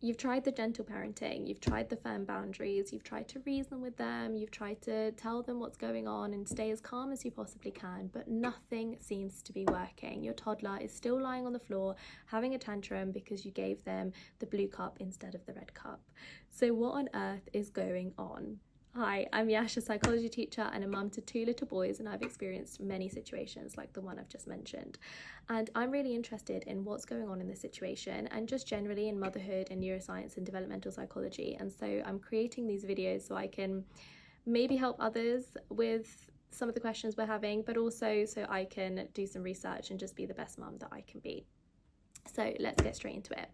you've tried the gentle parenting, you've tried the firm boundaries, you've tried to reason with them, you've tried to tell them what's going on and stay as calm as you possibly can, but nothing seems to be working. Your toddler is still lying on the floor having a tantrum because you gave them the blue cup instead of the red cup. So what on earth is going on? Hi, I'm Yash, a psychology teacher and a mum to 2 little boys, and I've experienced many situations like the one I've just mentioned. And I'm really interested in what's going on in this situation and just generally in motherhood and neuroscience and developmental psychology. And so I'm creating these videos so I can maybe help others with some of the questions we're having, but also so I can do some research and just be the best mum that I can be. So let's get straight into it.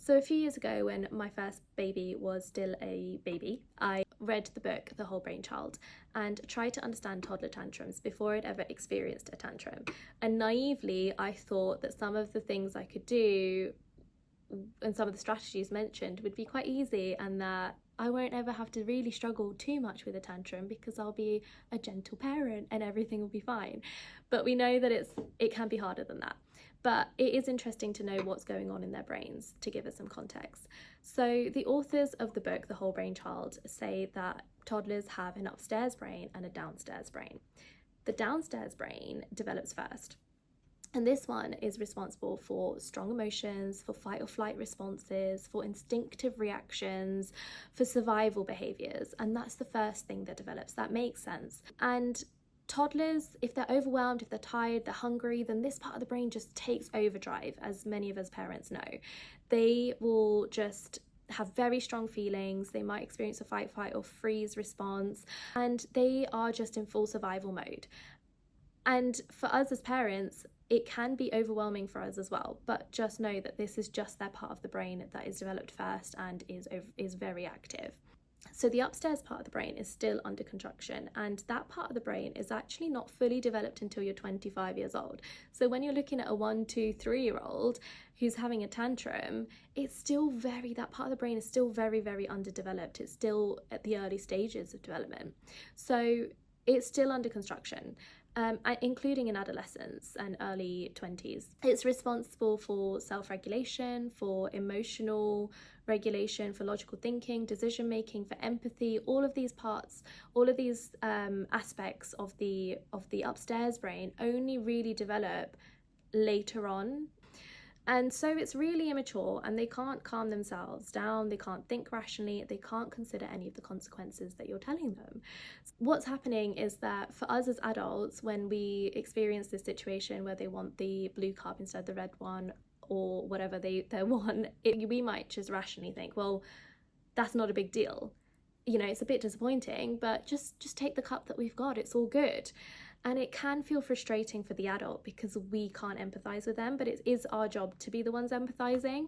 So a few years ago, when my first baby was still a baby, I read the book The Whole Brain Child and tried to understand toddler tantrums before I'd ever experienced a tantrum. And naively, I thought that some of the things I could do and some of the strategies mentioned would be quite easy, and that I won't ever have to really struggle too much with a tantrum because I'll be a gentle parent and everything will be fine. But we know that it can be harder than that. But it is interesting to know what's going on in their brains to give us some context. So the authors of the book, The Whole Brain Child, say that toddlers have an upstairs brain and a downstairs brain. The downstairs brain develops first. And this one is responsible for strong emotions, for fight or flight responses, for instinctive reactions, for survival behaviours. And that's the first thing that develops. That makes sense. And toddlers, if they're overwhelmed, if they're tired, they're hungry, then this part of the brain just takes overdrive, as many of us parents know. They will just have very strong feelings. They might experience a fight, flight, or freeze response, and they are just in full survival mode. And for us as parents, it can be overwhelming for us as well, but just know that this is just their part of the brain that is developed first and is very active. So the upstairs part of the brain is still under construction, and that part of the brain is actually not fully developed until you're 25 years old. So when you're looking at a 1, 2, 3-year-old who's having a tantrum, that part of the brain is still very, very underdeveloped. It's still at the early stages of development. So it's still under construction. Including in adolescence and early 20s. It's responsible for self-regulation, for emotional regulation, for logical thinking, decision-making, for empathy. All of these parts, all of these aspects of the upstairs brain only really develop later on. And so it's really immature, and they can't calm themselves down, they can't think rationally, they can't consider any of the consequences that you're telling them. What's happening is that for us as adults, when we experience this situation where they want the blue cup instead of the red one, or whatever they want, we might just rationally think, well, that's not a big deal. You know, it's a bit disappointing, but just take the cup that we've got, it's all good. And it can feel frustrating for the adult because we can't empathize with them, but it is our job to be the ones empathizing.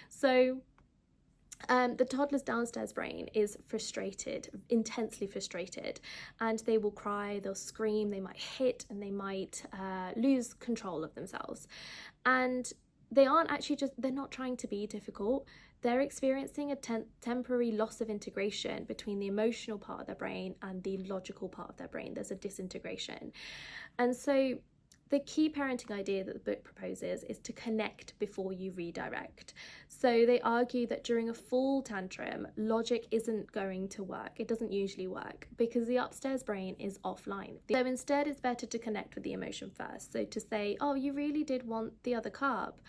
So the toddler's downstairs brain is frustrated, intensely frustrated, and they will cry, they'll scream, they might hit, and they might lose control of themselves. And they aren't actually they're not trying to be difficult. They're experiencing a temporary loss of integration between the emotional part of their brain and the logical part of their brain. There's a disintegration. And so the key parenting idea that the book proposes is to connect before you redirect. So they argue that during a full tantrum, logic isn't going to work. It doesn't usually work because the upstairs brain is offline. So instead, it's better to connect with the emotion first. So to say, oh, you really did want the other cup.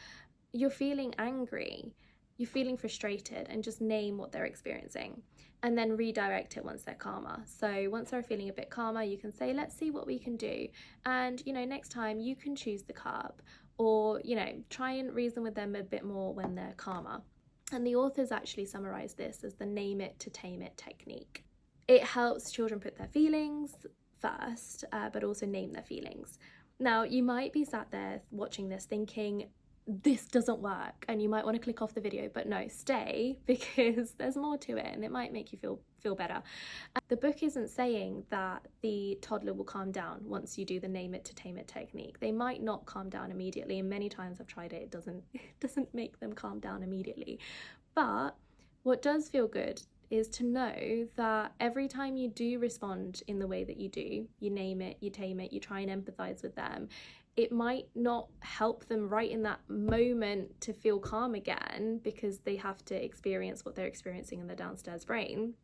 You're feeling angry. You're feeling frustrated, and just name what they're experiencing and then redirect it once they're calmer. So once they're feeling a bit calmer, you can say, let's see what we can do. And, next time you can choose the cup, or, try and reason with them a bit more when they're calmer. And the authors actually summarize this as the name it to tame it technique. It helps children put their feelings first, but also name their feelings. Now, you might be sat there watching this thinking, this doesn't work, and you might want to click off the video, but no, stay, because there's more to it and it might make you feel better. The book isn't saying that the toddler will calm down once you do the name it to tame it technique. They might not calm down immediately, and many times I've tried it, it doesn't make them calm down immediately. But what does feel good is to know that every time you do respond in the way that you do, you name it, you tame it, you try and empathize with them, it might not help them right in that moment to feel calm again, because they have to experience what they're experiencing in their downstairs brain.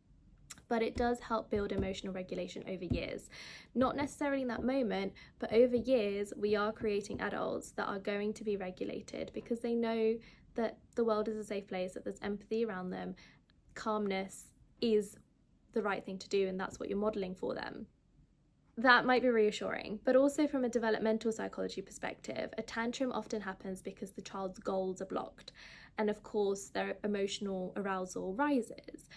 But it does help build emotional regulation over years. Not necessarily in that moment, but over years, we are creating adults that are going to be regulated because they know that the world is a safe place, that there's empathy around them. Calmness is the right thing to do, and that's what you're modeling for them. That might be reassuring, but also from a developmental psychology perspective, a tantrum often happens because the child's goals are blocked, and of course their emotional arousal rises.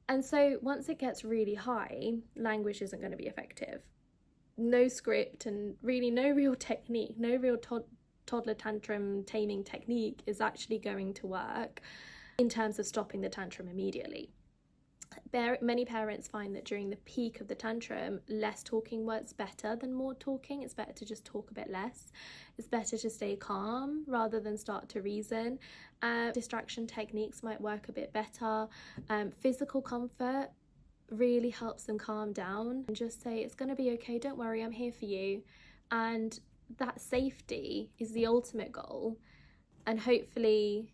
And so once it gets really high, language isn't going to be effective. No script and really no real technique, no real toddler tantrum taming technique is actually going to work in terms of stopping the tantrum immediately. Many parents find that during the peak of the tantrum, less talking works better than more talking. It's better to just talk a bit less. It's better to stay calm rather than start to reason. Distraction techniques might work a bit better. Physical comfort really helps them calm down and just say, it's going to be okay, don't worry, I'm here for you. And that safety is the ultimate goal. And hopefully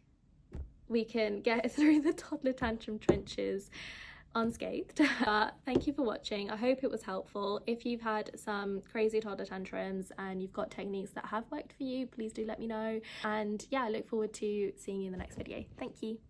we can get through the toddler tantrum trenches unscathed. Thank you for watching. I hope it was helpful. If you've had some crazy toddler tantrums and you've got techniques that have worked for you, please do let me know. And yeah, I look forward to seeing you in the next video. Thank you.